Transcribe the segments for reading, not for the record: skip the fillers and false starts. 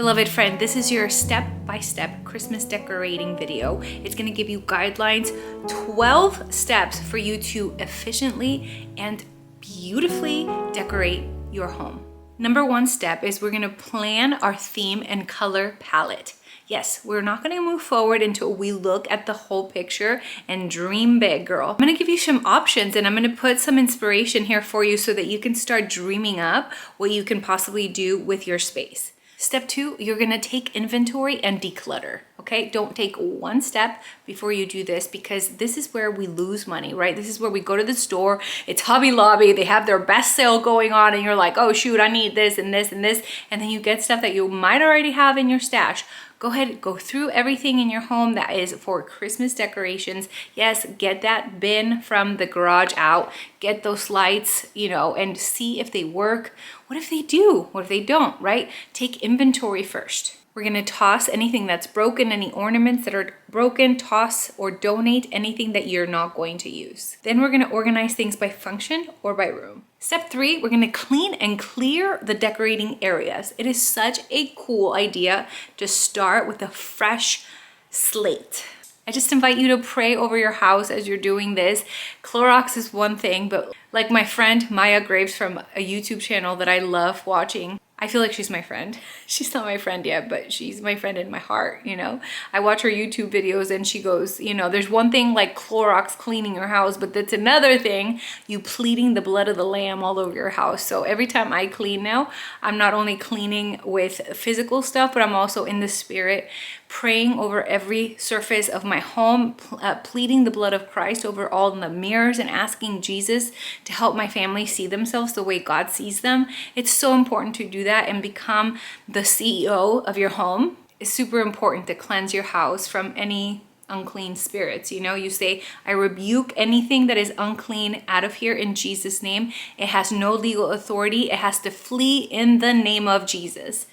Beloved friend, this is your step-by-step Christmas decorating video. It's gonna give you guidelines, 12 steps for you to efficiently and beautifully decorate your home. Number one step is we're gonna plan our theme and color palette. Yes, we're not gonna move forward until we look at the whole picture and dream big, girl. I'm gonna give you some options and I'm gonna put some inspiration here for you so that you can start dreaming up what you can possibly do with your space. Step two, you're gonna take inventory and declutter, okay? Don't take one step before you do this because this is where we lose money, right? This is where we go to the store, it's Hobby Lobby, they have their best sale going on and you're like, oh shoot, I need this and this and this. And then you get stuff that you might already have in your stash. Go ahead, go through everything in your home that is for Christmas decorations. Yes, get that bin from the garage out, get those lights, and see if they work. What if they do? What if they don't, right? Take inventory first. We're gonna toss anything that's broken, any ornaments that are broken, toss or donate anything that you're not going to use. Then we're gonna organize things by function or by room. Step three, we're gonna clean and clear the decorating areas. It is such a cool idea to start with a fresh slate. I just invite you to pray over your house as you're doing this. Clorox is one thing, but like my friend Maya Graves from a YouTube channel that I love watching, I feel like she's my friend. She's not my friend yet, but she's my friend in my heart, I watch her YouTube videos and she goes, there's one thing like Clorox cleaning your house, but that's another thing, you pleading the blood of the lamb all over your house. So every time I clean now, I'm not only cleaning with physical stuff, but I'm also in the spirit, praying over every surface of my home, pleading the blood of Christ over all the mirrors and asking Jesus to help my family see themselves the way God sees them. It's so important to do that and become the CEO of your home. It's super important to cleanse your house from any unclean spirits. You say, I rebuke anything that is unclean out of here in Jesus' name. It has no legal authority. It has to flee in the name of Jesus.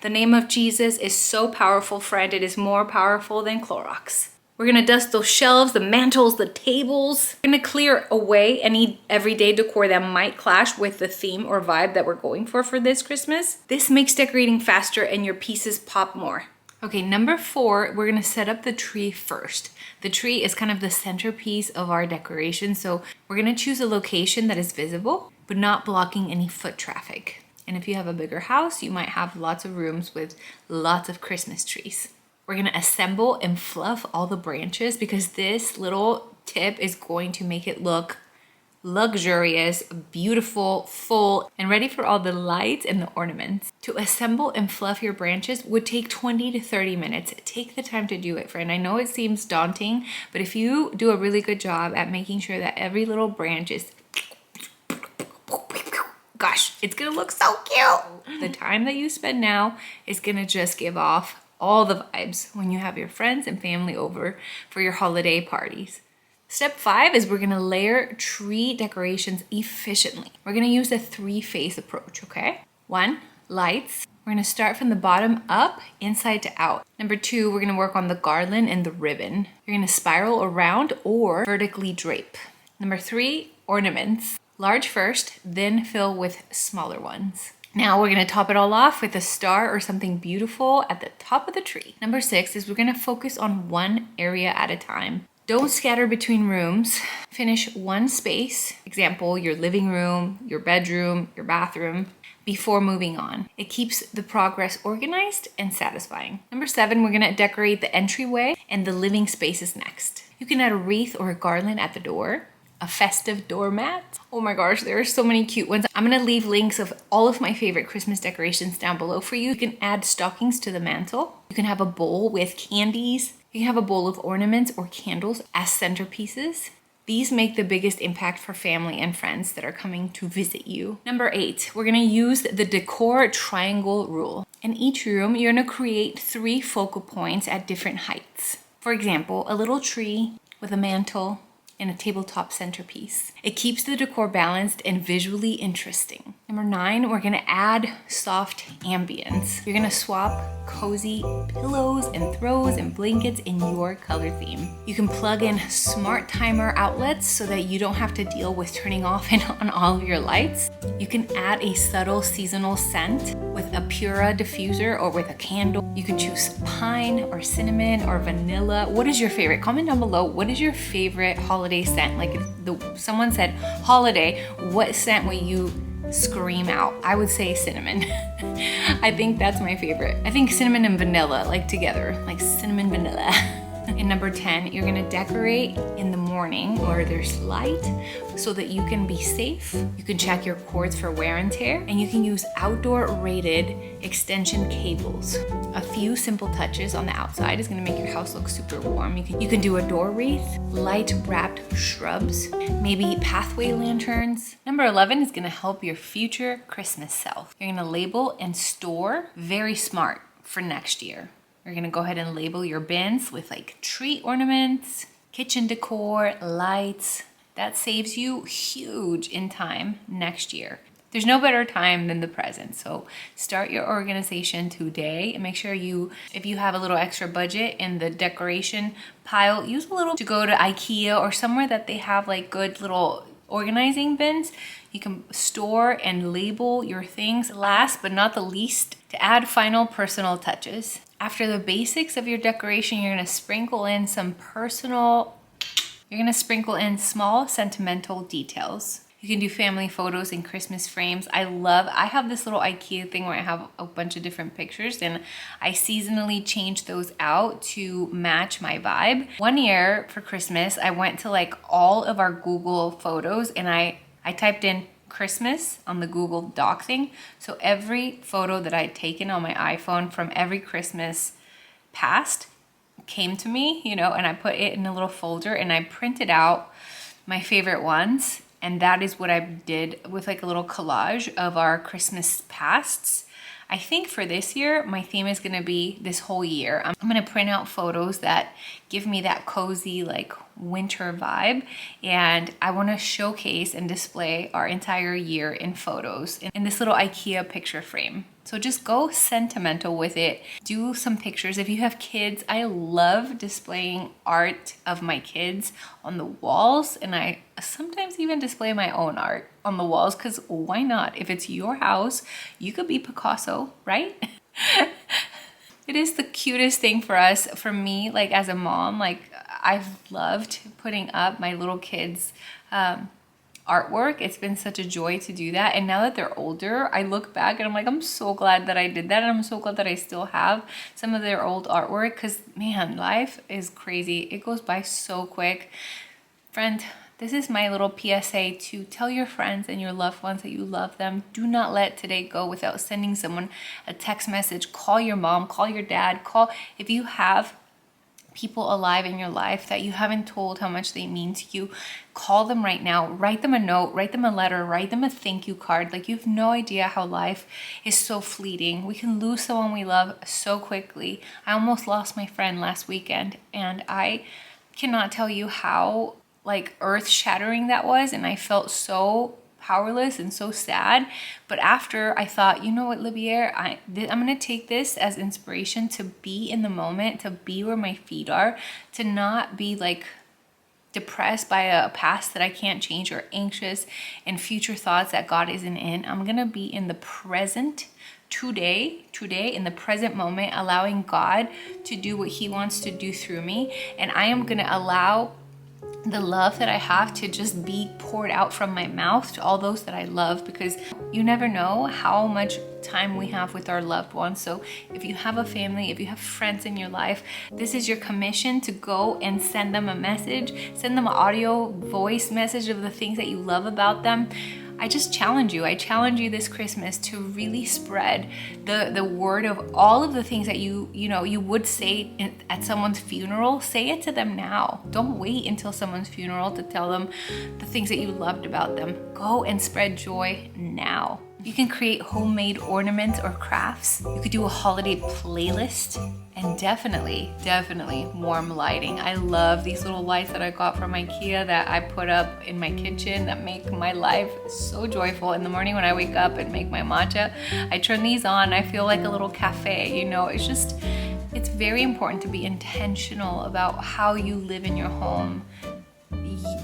The name of Jesus is so powerful, friend. It is more powerful than Clorox. We're gonna dust those shelves, the mantles, the tables. We're gonna clear away any everyday decor that might clash with the theme or vibe that we're going for this Christmas. This makes decorating faster and your pieces pop more. Okay, number four, we're gonna set up the tree first. The tree is kind of the centerpiece of our decoration, so we're gonna choose a location that is visible, but not blocking any foot traffic. And if you have a bigger house, you might have lots of rooms with lots of Christmas trees. We're gonna assemble and fluff all the branches because this little tip is going to make it look luxurious, beautiful, full, and ready for all the lights and the ornaments. To assemble and fluff your branches would take 20 to 30 minutes. Take the time to do it, friend. I know it seems daunting, but if you do a really good job at making sure that every little branch is, gosh, it's gonna look so cute. The time that you spend now is gonna just give off all the vibes when you have your friends and family over for your holiday parties. Step five is we're gonna layer tree decorations efficiently. We're gonna use a three-phase approach, okay? One, lights. We're gonna start from the bottom up, inside to out. Number two, we're gonna work on the garland and the ribbon. You're gonna spiral around or vertically drape. Number three, ornaments. Large first, then fill with smaller ones. Now we're gonna top it all off with a star or something beautiful at the top of the tree. Number six is we're gonna focus on one area at a time. Don't scatter between rooms. Finish one space, example, your living room, your bedroom, your bathroom, before moving on. It keeps the progress organized and satisfying. Number seven, we're gonna decorate the entryway and the living spaces next. You can add a wreath or a garland at the door, a festive doormat. Oh my gosh, there are so many cute ones. I'm gonna leave links of all of my favorite Christmas decorations down below for you. You can add stockings to the mantle. You can have a bowl with candies. You can have a bowl of ornaments or candles as centerpieces. These make the biggest impact for family and friends that are coming to visit you. Number eight, we're gonna use the Decor triangle rule. In each room, you're gonna create 3 focal points at different heights. For example, a little tree with a mantle and a tabletop centerpiece. It keeps the decor balanced and visually interesting. Number 9, we're gonna add soft ambience. You're gonna swap cozy pillows and throws and blankets in your color theme. You can plug in smart timer outlets so that you don't have to deal with turning off and on all of your lights. You can add a subtle seasonal scent with a Pura diffuser or with a candle. You can choose pine or cinnamon or vanilla. What is your favorite? Comment down below, what is your favorite holiday scent? Like if someone said holiday, what scent will you scream out? I would say cinnamon. I think that's my favorite. I think cinnamon and vanilla, like together, like cinnamon vanilla. And number 10, you're gonna decorate in the morning where there's light so that you can be safe. You can check your cords for wear and tear, and you can use outdoor rated extension cables. A few simple touches on the outside is gonna make your house look super warm. You can do a door wreath, light wrapped shrubs, maybe pathway lanterns. Number 11 is gonna help your future Christmas self. You're gonna label and store, very smart for next year. You're gonna go ahead and label your bins with like tree ornaments, kitchen decor, lights. That saves you huge in time next year. There's no better time than the present. So start your organization today and make sure if you have a little extra budget in the decoration pile, use a little to go to IKEA or somewhere that they have like good little organizing bins. You can store and label your things. Last but not the least, to add final personal touches. After the basics of your decoration, you're gonna sprinkle in small sentimental details. You can do family photos and Christmas frames. I have this little IKEA thing where I have a bunch of different pictures and I seasonally change those out to match my vibe. One year for Christmas, I went to like all of our Google photos and I typed in Christmas on the Google Doc thing. So every photo that I'd taken on my iPhone from every Christmas past came to me, and I put it in a little folder and I printed out my favorite ones. And that is what I did with like a little collage of our Christmas pasts. I think for this year, my theme is gonna be this whole year. I'm gonna print out photos that give me that cozy like winter vibe. And I wanna showcase and display our entire year in photos in this little IKEA picture frame. So just go sentimental with it. Do some pictures. If you have kids, I love displaying art of my kids on the walls. And I sometimes even display my own art on the walls because why not? If it's your house, you could be Picasso, right? It is the cutest thing for me, like as a mom, like I've loved putting up my little kids' artwork. It's been such a joy to do that. And now that they're older, I look back and I'm like, I'm so glad that I did that. And I'm so glad that I still have some of their old artwork because man, life is crazy. It goes by so quick. Friend, this is my little PSA to tell your friends and your loved ones that you love them. Do not let today go without sending someone a text message. Call your mom, call your dad, if you have people alive in your life that you haven't told how much they mean to you, call them right now. Write them a note, write them a letter, write them a thank you card. Like you have no idea how life is so fleeting. We can lose someone we love so quickly. I almost lost my friend last weekend and I cannot tell you how like earth-shattering that was, and I felt so powerless and so sad. But after I thought, you know what, Libier, I'm gonna take this as inspiration to be in the moment, to be where my feet are, to not be like depressed by a past that I can't change or anxious and future thoughts that God isn't in. I'm gonna be in the present today in the present moment, allowing God to do what he wants to do through me. And I am gonna allow the love that I have to just be poured out from my mouth to all those that I love, because you never know how much time we have with our loved ones. So if you have a family, if you have friends in your life, this is your commission to go and send them a message, send them an audio voice message of the things that you love about them. I just challenge you. I challenge you this Christmas to really spread the word of all of the things that you would say at someone's funeral. Say it to them now. Don't wait until someone's funeral to tell them the things that you loved about them. Go and spread joy now. You can create homemade ornaments or crafts. You could do a holiday playlist, and definitely warm lighting. I love these little lights that I got from IKEA that I put up in my kitchen that make my life so joyful. In the morning when I wake up and make my matcha, I turn these on, I feel like a little cafe, you know. It's very important to be intentional about how you live in your home.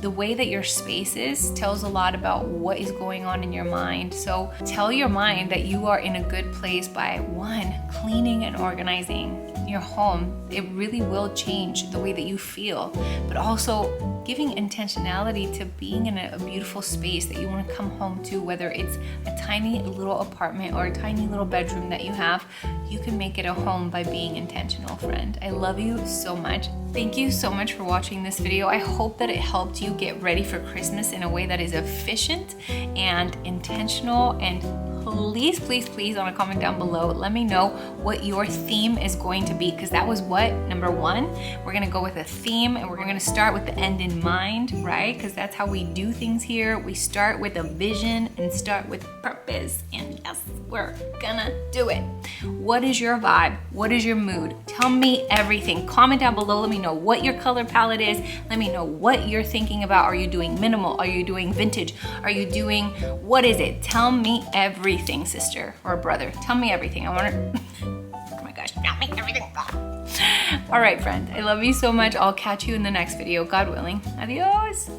The way that your space is tells a lot about what is going on in your mind. So tell your mind that you are in a good place by, one, cleaning and organizing your home. It really will change the way that you feel, but also giving intentionality to being in a beautiful space that you want to come home to, whether it's a tiny little apartment or a tiny little bedroom that you have. You can make it a home by being intentional, friend. I love you so much. Thank you so much for watching this video. I hope that it helped you get ready for Christmas in a way that is efficient and intentional. And please on a comment down below, let me know what your theme is going to be, because that was what, number one, we're gonna go with a theme, and we're gonna start with the end in mind, right? Because that's how we do things here. We start with a vision and start with purpose, and yes, we're gonna do it. What is your vibe? What is your mood? Tell me everything. Comment down below. Let me know what your color palette is. Let me know what you're thinking about. Are you doing minimal? Are you doing vintage? Are you doing, what is it? Tell me everything, sister or brother. Tell me everything. I want to, oh my gosh, tell me everything. All right, friend. I love you so much. I'll catch you in the next video, God willing. Adios.